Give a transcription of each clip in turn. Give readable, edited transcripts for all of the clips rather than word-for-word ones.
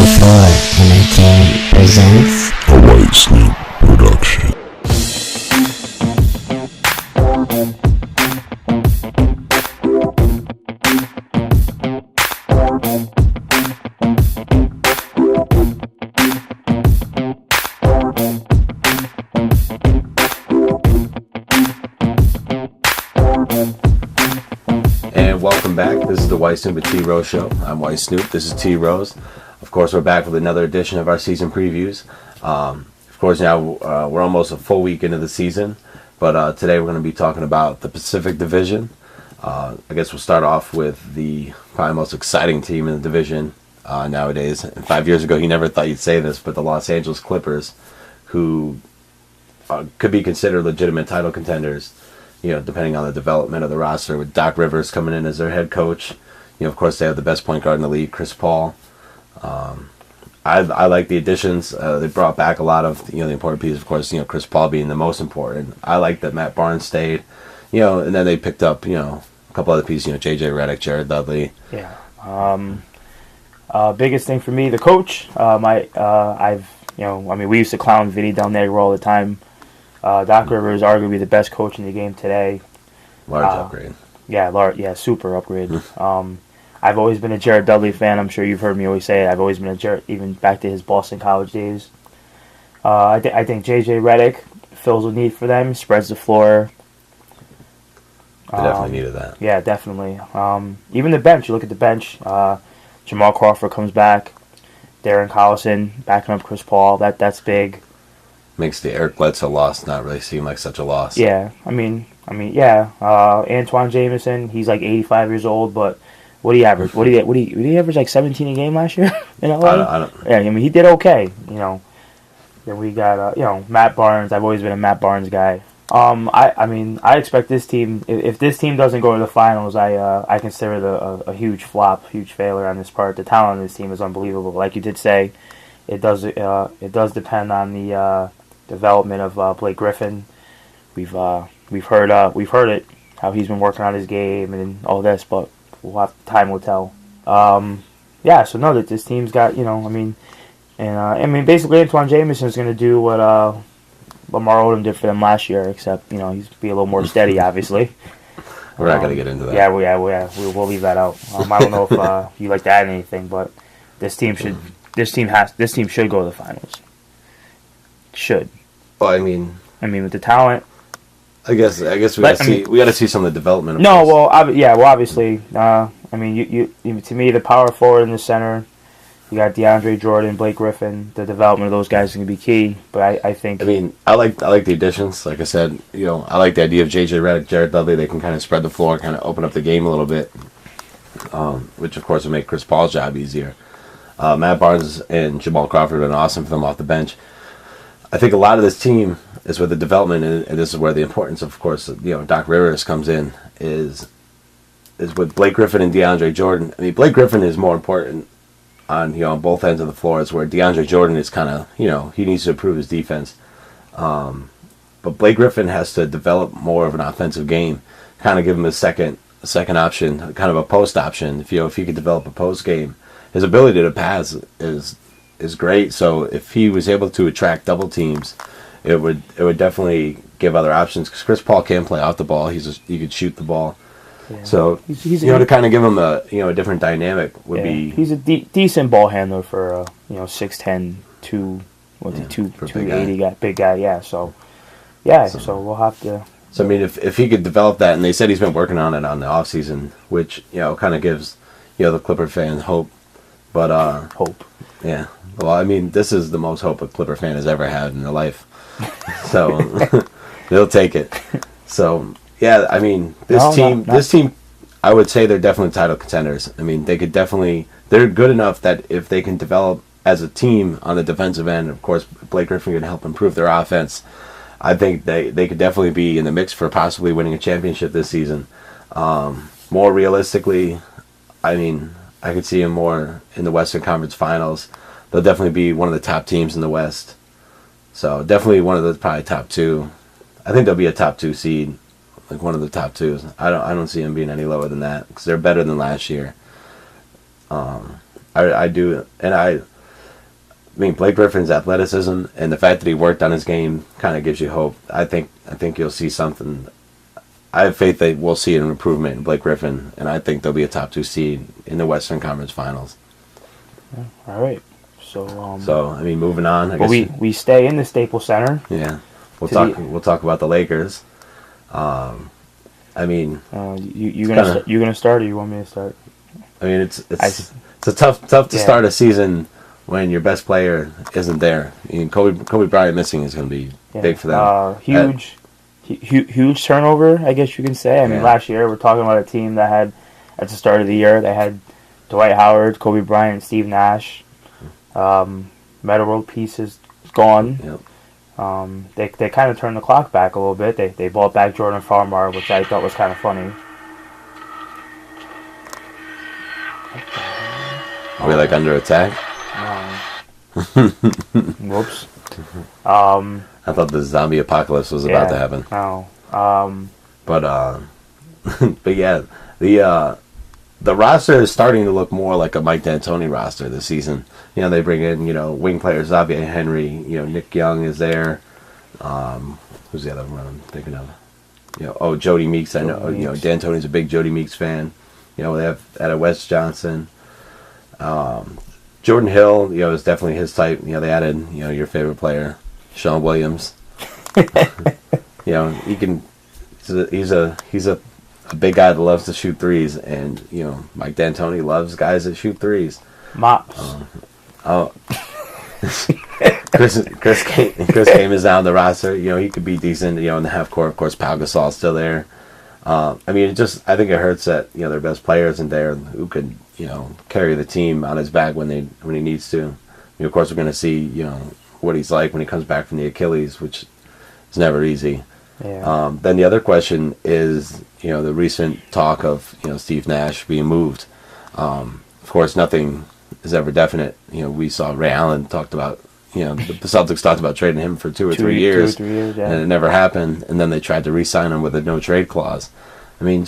4 Entertainment presents a White Snoop production. And welcome back. This is the White Snoop T-Rose Show. I'm White Snoop. This is T-Rose. Of course, we're back with another edition of our season previews. Of course, now we're almost a full week into the season, but today we're going to be talking about the Pacific Division. I guess we'll start off with the probably most exciting team in the division nowadays. And 5 years ago, you never thought you'd say this, but the Los Angeles Clippers, who could be considered legitimate title contenders, depending on the development of the roster, with Doc Rivers coming in as their head coach. Of course, they have the best point guard in the league, Chris Paul. I like the additions. They brought back a lot of the important pieces. Of course, Chris Paul being the most important. I like that Matt Barnes stayed. And then they picked up a couple other pieces. J.J. Redick, Jared Dudley. Yeah. Biggest thing for me, the coach. We used to clown Vinny Del Negro all the time. Doc Rivers is arguably the best coach in the game today. Large upgrade. Yeah, super upgrade. I've always been a Jared Dudley fan. I'm sure you've heard me always say it. I've always been a Jared, even back to his Boston College days. I think J.J. Redick fills a need for them, spreads the floor. They definitely needed that. Yeah, definitely. Even the bench. You look at the bench. Jamal Crawford comes back. Darren Collison backing up Chris Paul. That's big. Makes the Eric Bledsoe loss not really seem like such a loss. Yeah, Antoine Jamison, he's like 85 years old, but what do you average? What do you average, like 17 a game last year? I don't. Yeah, he did okay. Then we got Matt Barnes. I've always been a Matt Barnes guy. I expect this team. If this team doesn't go to the finals, I consider it a huge flop, huge failure on this part. The talent on this team is unbelievable. Like you did say, it does depend on the development of Blake Griffin. We've heard it, how he's been working on his game and all this, but time will tell. That this team's got basically Antoine Jameson is going to do what Lamar Odom did for them last year, except he's be a little more steady, obviously. We're not going to get into that. We'll leave that out. I don't know if you like to add anything, but this team should go to the finals. Should. Well, with the talent. I guess we got to see some of the development. Obviously. You to me, the power forward in the center, you got DeAndre Jordan, Blake Griffin. The development of those guys is going to be key. But I think. I like the additions. Like I said, I like the idea of J.J. Redick, Jared Dudley. They can kind of spread the floor, kind of open up the game a little bit, which of course will make Chris Paul's job easier. Matt Barnes and Jamal Crawford have been awesome for them off the bench. I think a lot of this team is with the development, and this is where the importance, of course, Doc Rivers comes in, is with Blake Griffin and DeAndre Jordan. Blake Griffin is more important on both ends of the floor, is where DeAndre Jordan is kind of, he needs to improve his defense. But Blake Griffin has to develop more of an offensive game, kind of give him a second option, kind of a post option. If he could develop a post game, his ability to pass is great. So if he was able to attract double teams, it would definitely give other options, because Chris Paul can play off the ball. He could shoot the ball. Yeah. So to kind of give him a different dynamic would be. He's a decent ball handler for 6'10", 280 guy, big guy. Yeah. So we'll have to. So if he could develop that, and they said he's been working on it on the off season, which kind of gives the Clipper fans hope. But hope. Yeah. Well, this is the most hope a Clipper fan has ever had in their life. So they'll take it. So yeah, this team, I would say they're definitely title contenders. They're good enough that if they can develop as a team on the defensive end, of course Blake Griffin can help improve their offense. I think they could definitely be in the mix for possibly winning a championship this season. More realistically, I could see them more in the Western Conference Finals. They'll definitely be one of the top teams in the West. So definitely one of the probably top two. I think they'll be a top 2 seed, like one of the top 2s. I don't see them being any lower than that, because they're better than last year. I do, and mean, Blake Griffin's athleticism and the fact that he worked on his game kind of gives you hope. I think you'll see something. I have faith that we'll see an improvement in Blake Griffin, and I think they'll be a top 2 seed in the Western Conference Finals. Yeah, all right. So, I mean, moving on. I guess we stay in the Staples Center. Yeah, we'll talk about the Lakers. I mean, you gonna start, or you want me to start? I mean, it's a tough to start a season when your best player isn't there. I mean, Kobe Bryant missing is going to be big for them. Huge turnover, I guess you can say. I mean, last year we're talking about a team that had, at the start of the year, they had Dwight Howard, Kobe Bryant, Steve Nash. Meta World Peace is gone. Yep. They kind of turned the clock back a little bit. They brought back Jordan Farmar, which I thought was kind of funny. Are we like under attack? Whoops. I thought the zombie apocalypse was about to happen. No. But yeah, the roster is starting to look more like a Mike D'Antoni roster this season. You know, they bring in, wing players, Xavier Henry, Nick Young is there. Who's the other one I'm thinking of? Jody Meeks. I know, D'Antoni's a big Jody Meeks fan. They have added Wes Johnson. Jordan Hill, is definitely his type. They added, your favorite player, Sean Williams. He can. He's a big guy that loves to shoot threes, and Mike D'Antoni loves guys that shoot threes. Mops. Chris Game is down the roster. He could be decent. In the half court, of course, Pau Gasol's still there. I mean, I think it hurts that their best player isn't there, who could carry the team on his back when he needs to. Of course, we're going to see what he's like when he comes back from the Achilles, which is never easy. Yeah. Then the other question is the recent talk of Steve Nash being moved. Of course, nothing is ever definite. We saw Ray Allen talked about the Celtics talked about trading him for 2 or 3 years, yeah. And it never happened. And then they tried to re-sign him with a no trade clause. I mean,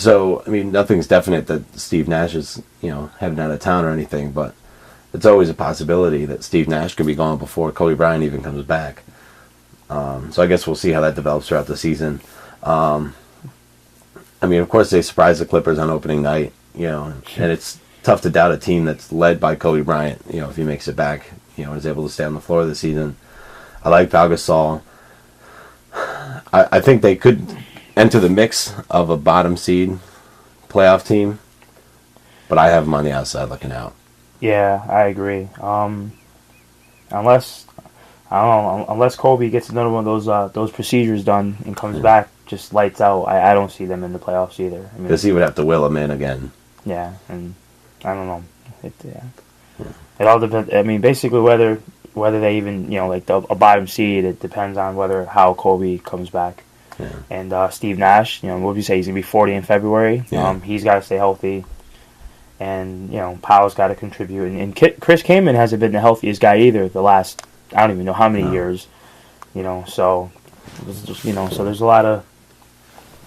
nothing's definite that Steve Nash is heading out of town or anything, but it's always a possibility that Steve Nash could be gone before Kobe Bryant even comes back. So I guess we'll see how that develops throughout the season. I mean, of course, they surprised the Clippers on opening night, and it's tough to doubt a team that's led by Kobe Bryant, if he makes it back, is able to stay on the floor this season. I like Pau Gasol. I think they could enter the mix of a bottom seed playoff team, but I have them on the outside looking out. Yeah, I agree. Unless Kobe gets another one of those procedures done and comes back just lights out, I don't see them in the playoffs either. I mean, because he would have to will him in again. Yeah, and I don't know. It all depends. I mean, basically whether they even a bottom seed, it depends on how Kobe comes back. Yeah. And Steve Nash, what would you say? He's gonna be 40 in February. Yeah. He's got to stay healthy, and Powell's got to contribute. And Chris Kaman hasn't been the healthiest guy either the last I don't even know how many years. So it's just, so there's a lot of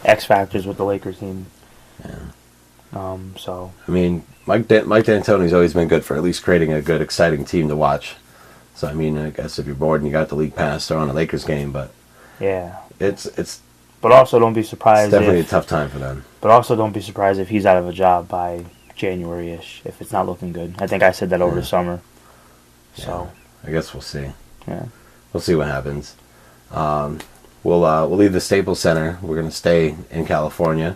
X factors with the Lakers team. Yeah. So I mean, Mike D'Antoni's always been good for at least creating a good, exciting team to watch. So I mean, I guess if you're bored and you got the league pass, throw on a Lakers game. But yeah, it's. But also, don't be surprised. It's definitely a tough time for them. But also, don't be surprised if he's out of a job by January-ish. If it's not looking good, I think I said that over the summer. So I guess we'll see. Yeah, we'll see what happens. We'll leave the Staples Center. We're going to stay in California,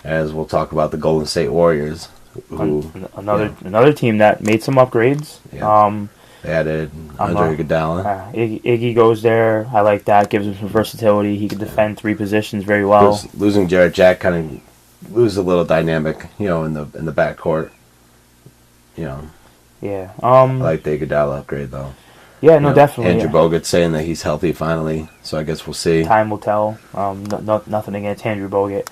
as we'll talk about the Golden State Warriors. Another team that made some upgrades. Yeah. They added Andre Iguodala. Iggy goes there. I like that. Gives him some versatility. He can defend 3 positions very well. Losing Jarrett Jack kind of loses a little dynamic, in the backcourt. Yeah. I like the Iguodala upgrade though. Yeah, no, definitely. Andrew Bogut saying that he's healthy finally, so I guess we'll see. Time will tell. Nothing against Andrew Bogut.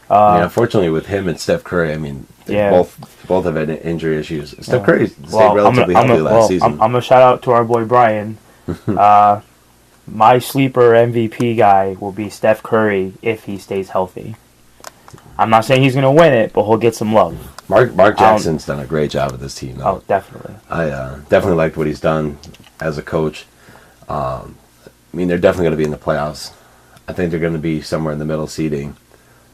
Unfortunately, with him and Steph Curry, I mean, both have had injury issues. Steph Curry stayed relatively healthy last season. I'm gonna shout out to our boy Brian. My sleeper MVP guy will be Steph Curry if he stays healthy. I'm not saying he's gonna win it, but he'll get some love. Mark Jackson's done a great job with this team, though. Oh, definitely. I definitely liked what he's done. as a coach. I mean, they're definitely going to be in the playoffs. I think they're going to be somewhere in the middle seeding.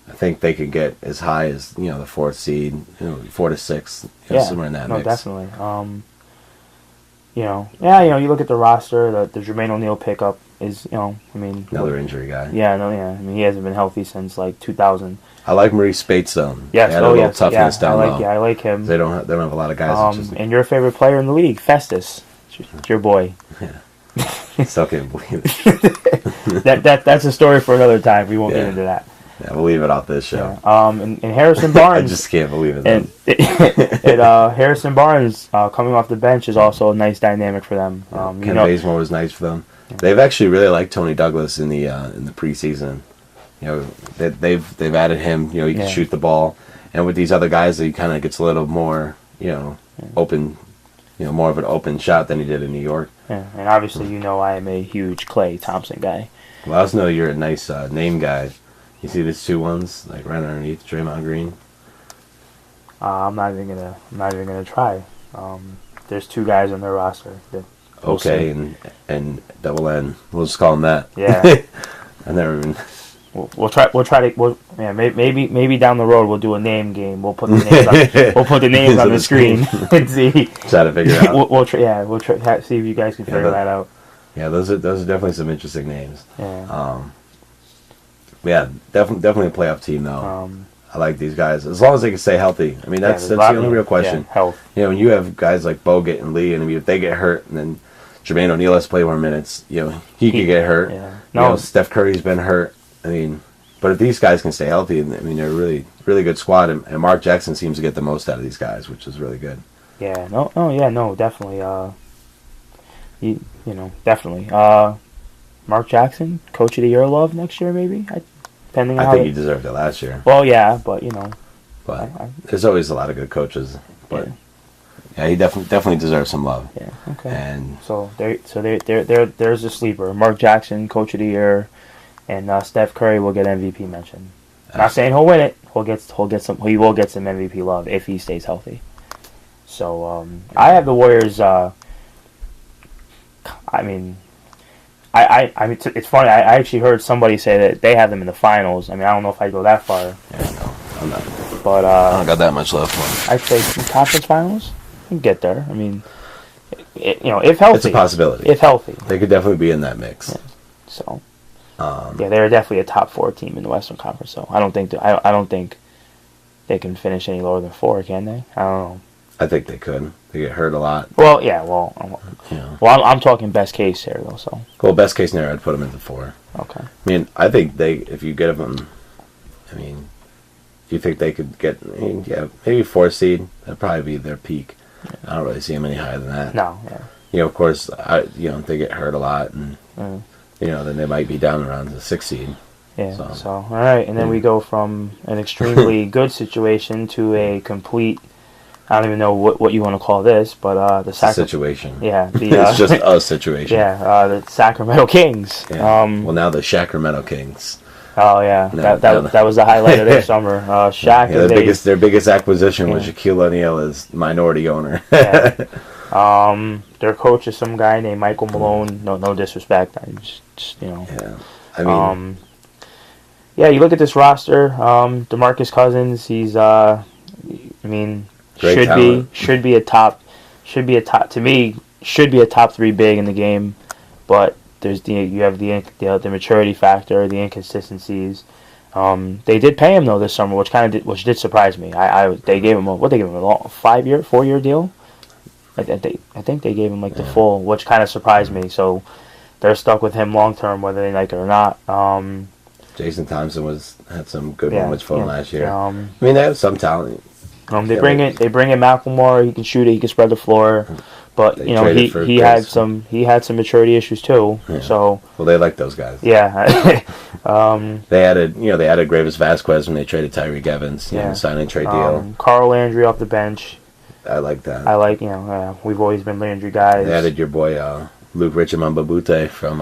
I think they could get as high as the 4th seed, 4 to 6, somewhere in that mix. Definitely. You look at the roster. The Jermaine O'Neal pickup is, another injury guy. Yeah, I mean, he hasn't been healthy since like 2000. I like Maurice Spates though. Yes, they had a little toughness down low. I like him. They don't have a lot of guys. And your favorite player in the league, Festus, it's your boy. Yeah. Still can't believe it. That's a story for another time. We won't get into that. Yeah, we'll leave it off this show. Yeah. And Harrison Barnes. I just can't believe it. And Harrison Barnes coming off the bench is also a nice dynamic for them. Ken Bazemore was nice for them. Yeah. They've actually really liked Tony Douglas in the preseason. They've added him. He can shoot the ball, and with these other guys, he kind of gets a little more, open, more of an open shot than he did in New York. Yeah, and obviously, I am a huge Klay Thompson guy. Well, I also know you're a nice name guy. You see these 2 ones like right underneath Draymond Green. I'm not even gonna try. There's 2 guys on their roster. Okay, and double N. We'll just call them that. Yeah. I never even. We'll try to. Maybe down the road we'll do a name game. We'll put the names. We'll put the names on the screen and see. Try to figure it out. We'll try. See if you guys can figure that out. Yeah, those are definitely some interesting names. Yeah. Definitely a playoff team though. I like these guys as long as they can stay healthy. I mean, that's the only real question. Yeah, health. When you have guys like Bogut and Lee, and I mean, if they get hurt, and then Jermaine O'Neal has to play more minutes, he could get hurt. Yeah. Steph Curry's been hurt. I mean, but if these guys can stay healthy, I mean, they're a really, really good squad, and Mark Jackson seems to get the most out of these guys, which is really good. Yeah. Definitely. Definitely. Mark Jackson, Coach of the Year love next year, maybe. Depending on I think he deserved it last year. Well, yeah, but But there's always a lot of good coaches. But he definitely deserves some love. Yeah. Okay. And there's a sleeper. Mark Jackson, Coach of the Year, and Steph Curry will get MVP mention. Not saying he'll win it. He will get some MVP love if he stays healthy. So I have the Warriors. It's funny. I actually heard somebody say that they have them in the finals. I mean, I don't know if I'd go that far. Yeah, no, I'm not. But I don't got that much left for them. I'd say conference finals. You can get there. I mean, if healthy, it's a possibility. If healthy, they could definitely be in that mix. Yeah. So, they're definitely a top 4 team in the Western Conference. So I don't think they can finish any lower than 4, can they? I don't know. I think they could. They get hurt a lot. Well, yeah. Well, I'm talking best case here, though. So. Well, best case scenario, I'd put them into 4. Okay. I mean, I think if you get them, do you think they could get? Maybe 4 seed. That'd probably be their peak. Yeah. I don't really see them any higher than that. No. Yeah. Of course, they get hurt a lot, and then they might be down around the 6 seed. Yeah. So all right, and then we go from an extremely good situation to a complete. I don't even know what you want to call this, but the situation. Yeah, it's just a situation. Yeah, the Sacramento Kings. Yeah. Well, now the Sacramento Kings. Oh yeah, that was the highlight of their summer. Shaq. Yeah, their biggest acquisition was Shaquille O'Neal as minority owner. Yeah. Their coach is some guy named Michael Malone. No disrespect. Yeah. I mean. You look at this roster. DeMarcus Cousins. He's. Should be a top 3 big in the game, but you have the maturity factor, the inconsistencies. They did pay him though this summer, which did surprise me. They gave him a 4-year deal. I think they gave him the full, which kind of surprised me. So they're stuck with him long term, whether they like it or not. Jason Thompson had some good moments for him last year. They have some talent. They bring in Macklemore. He can shoot it. He can spread the floor, but he had some maturity issues too. Yeah. So they like those guys. Yeah. They added Gravis Vasquez when they traded Tyreek Evans. Signing trade deal. Carl Landry off the bench. I like that. We've always been Landry guys. They added your boy Luke Richamambabute from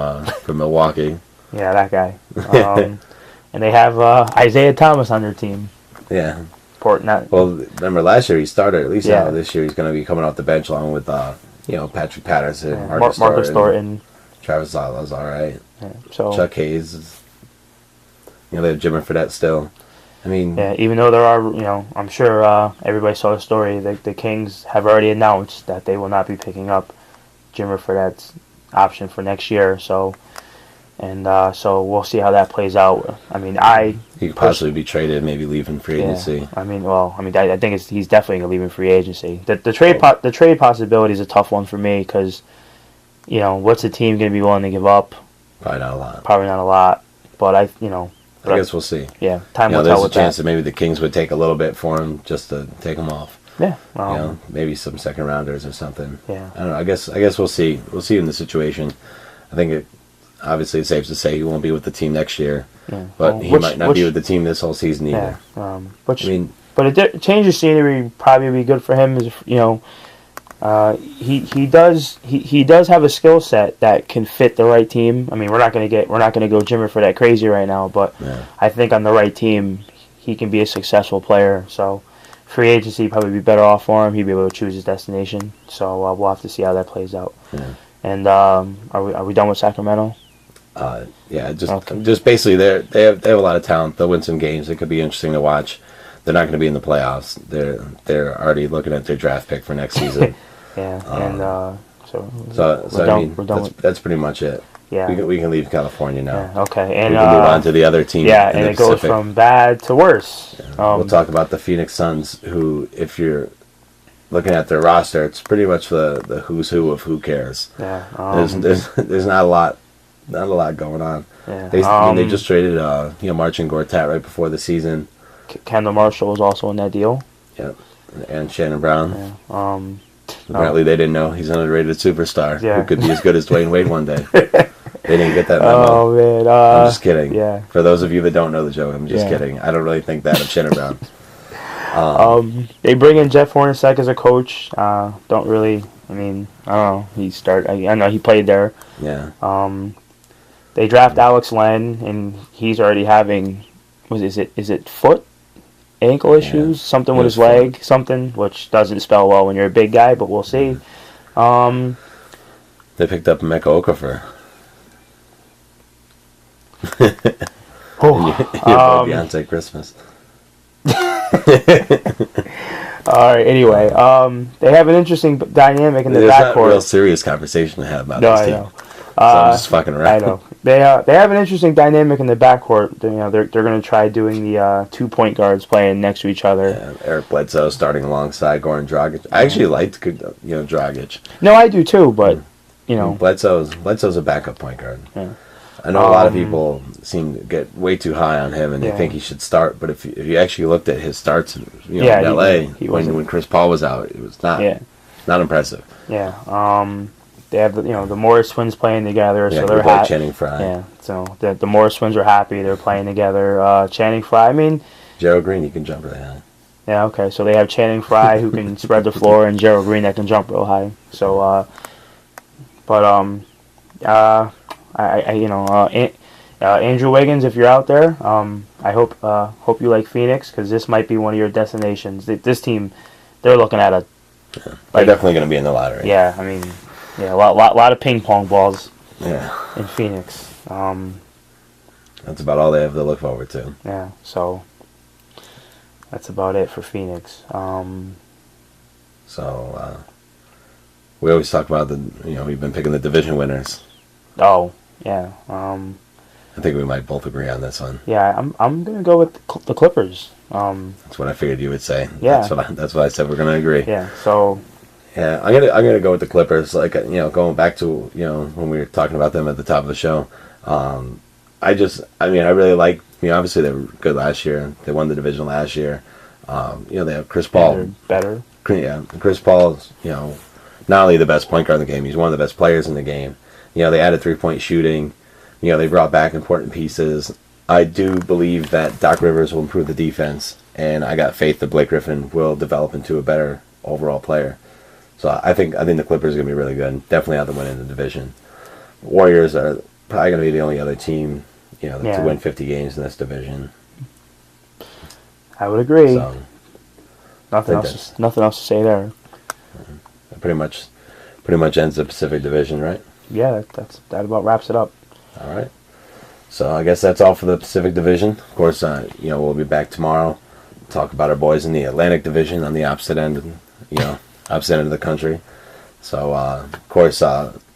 Milwaukee. Yeah, that guy. And they have Isaiah Thomas on their team. Yeah. Well, remember last year he started. At least now this year he's going to be coming off the bench along with Patrick Patterson, Yeah. Marcus Marcus Thornton, Thornton. Travis Zala's all right. Yeah. So Chuck Hayes is, they have Jimmer Fredette still. I mean, yeah, even though there are, I'm sure everybody saw the story. The Kings have already announced that they will not be picking up Jimmer Fredette's option for next year. So we'll see how that plays out. I mean, he could possibly be traded, maybe leaving free agency. I think he's definitely gonna leave in free agency. The trade possibility is a tough one for me because, what's the team gonna be willing to give up? Probably not a lot. Probably not a lot, but I guess we'll see. Yeah, time will tell. There's a with chance that maybe the Kings would take a little bit for him just to take him off. Yeah, maybe some second rounders or something. Yeah, I don't know. I guess we'll see. We'll see in the situation. I think obviously it's safe to say he won't be with the team next year, but he might not be with the team this whole season either. But a change of scenery would probably be good for him. He does have a skill set that can fit the right team. I mean, we're not gonna go Jimmer for that crazy right now, but I think on the right team he can be a successful player. So free agency probably be better off for him. He'd be able to choose his destination. So we'll have to see how that plays out. Yeah. And are we done with Sacramento? Just basically they have a lot of talent. They'll win some games. It could be interesting to watch. They're not going to be in the playoffs. They're already looking at their draft pick for next season. That's pretty much it. Yeah, we can leave California now. Yeah, okay, and we can move on to the other team. Yeah, and it goes from bad to worse. Yeah. We'll talk about the Phoenix Suns, who, if you're looking at their roster, it's pretty much the who's who of who cares. Yeah, there's not a lot going on. Yeah, they just traded Marcin Gortat right before the season. Kendall Marshall was also in that deal. Yep, and Shannon Brown. Yeah. Apparently, they didn't know he's an underrated superstar who could be as good as Dwayne Wade one day. They didn't get that memo. Oh man, I'm just kidding. Yeah. For those of you that don't know the joke, I'm just kidding. I don't really think that of Shannon Brown. They bring in Jeff Hornacek as a coach. Don't really. I mean, I don't know. I know he played there. Yeah. They draft Alex Len, and he's already having. Is it foot? Ankle issues, something with his leg, something, which doesn't spell well when you're a big guy, but we'll see. They picked up Mecca Okafor. Your boy Beyonce Christmas. All right. Anyway, they have an interesting dynamic in the backcourt. There's not a real serious conversation to have about this team. Know. So I'm just fucking around. I know. They have an interesting dynamic in the backcourt. They're going to try doing the 2-point guards playing next to each other. Yeah, Eric Bledsoe starting alongside Goran Dragic. I actually liked Dragic. No, I do too, but Bledsoe's a backup point guard. Yeah. I know a lot of people seem to get way too high on him and they think he should start. But if you actually looked at his starts, in LA when Chris Paul was out, it was not impressive. Yeah. They have the Morris twins playing together, so they're happy. Channing Frye. Yeah, so the Morris twins are happy. They're playing together. Channing Frye. I mean, Gerald Green, he can jump really high. Yeah. Okay. So they have Channing Frye who can spread the floor, and Gerald Green that can jump real high. So, Andrew Wiggins, if you're out there, I hope you like Phoenix because this might be one of your destinations. This team, they're looking at they're definitely going to be in the lottery. Yeah. I mean. Yeah, a lot of ping pong balls. Yeah. In Phoenix. That's about all they have to look forward to. Yeah, so that's about it for Phoenix. We always talk about we've been picking the division winners. Oh, yeah. I think we might both agree on this one. Yeah, I'm gonna go with the Clippers. That's what I figured you would say. Yeah. That's what I said. We're gonna agree. Yeah. So. Yeah, I'm gonna go with the Clippers. Like going back to when we were talking about them at the top of the show. I really like. Obviously they were good last year. They won the division last year. They have Chris Paul. Better. Yeah, Chris Paul's not only the best point guard in the game, he's one of the best players in the game. They added 3-point shooting. They brought back important pieces. I do believe that Doc Rivers will improve the defense, and I got faith that Blake Griffin will develop into a better overall player. So I think the Clippers are going to be really good. Definitely have to win in the division. Warriors are probably going to be the only other team, to win 50 games in this division. I would agree. So, nothing else to say there. Pretty much pretty much ends the Pacific Division, right? Yeah, that about wraps it up. All right. So I guess that's all for the Pacific Division. Of course, we'll be back tomorrow. Talk about our boys in the Atlantic Division on the opposite end, opposite end of the country. So, of course,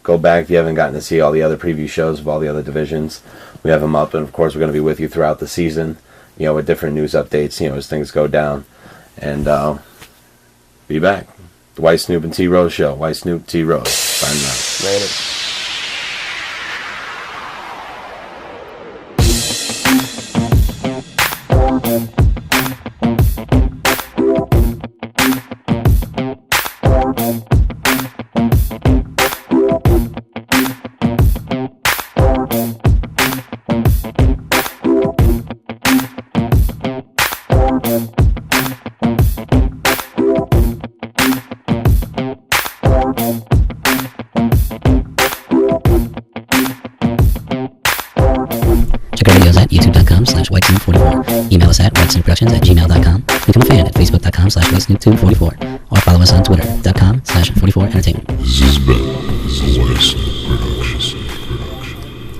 go back if you haven't gotten to see all the other preview shows of all the other divisions. We have them up, and of course, we're going to be with you throughout the season, with different news updates, as things go down. And be back. The White Snoop and T-Rose Show. White Snoop T-Rose. Signing out. Later. Check our videos at youtube.com/WhiteSnoop44. Email us at WhiteSnoopProductions@gmail.com. Become a fan at Facebook.com/WhiteSnoop244. Or follow us on Twitter.com/44entertainment. This is Ben. This is White Snoop.